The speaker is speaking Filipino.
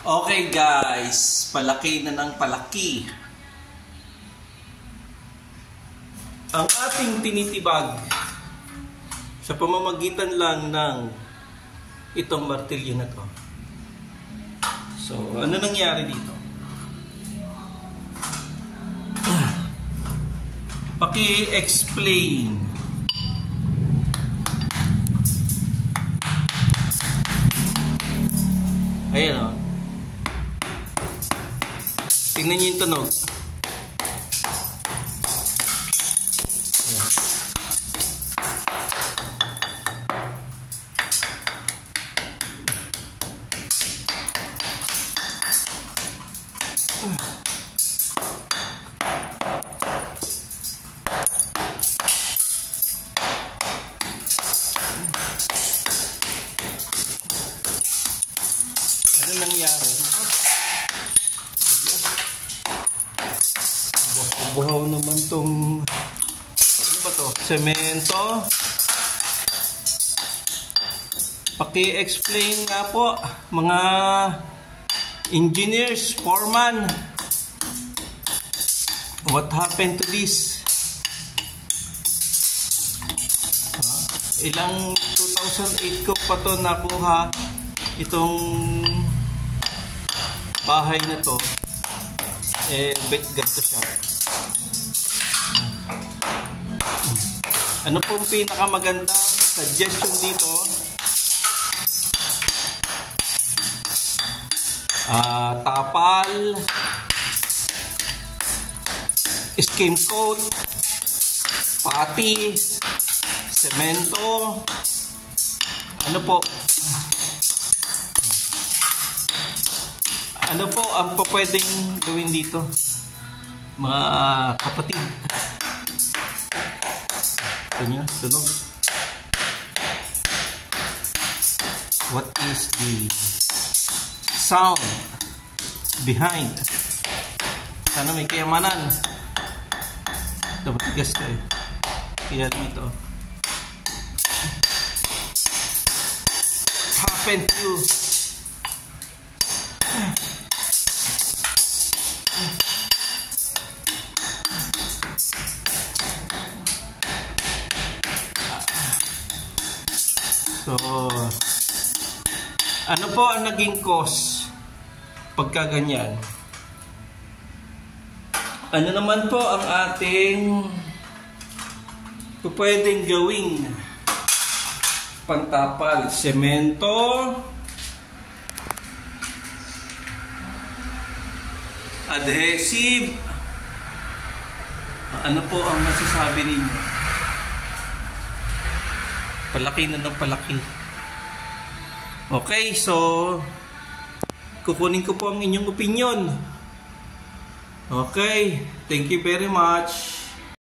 Okay guys, palaki na ng palaki ang ating tinitibag sa pamamagitan lang ng itong martilyo na to. So, ano nangyari dito? Paki-explain. Ayan o. Tingnan nyo yung tunog. Ano nangyari? Buhaw naman tong ano ba to? Semento. Paki-explain nga po mga engineers, foreman, what happened to this? Ilang 2008 ko pa to nakuha itong bahay na to. Ganito siya. Ano pong pinakamagandang suggestion dito? Tapal, skim coat, pati, semento. Ano po? Ano po ang pwedeng gawin dito, mga kapatid? Ito nyo, tunog. What is the sound behind? Sana may kayamanan. Ito, matigas to eh. Kaya ito. Happen to So, ano po ang naging cause pagka ganyan? Ano naman po ang ating pwedeng gawing pantapal? Semento, adhesive. Ano po ang masasabi ninyo? Palaki na ng palaki. Okay, so kukunin ko po ang inyong opinion. Okay, thank you very much.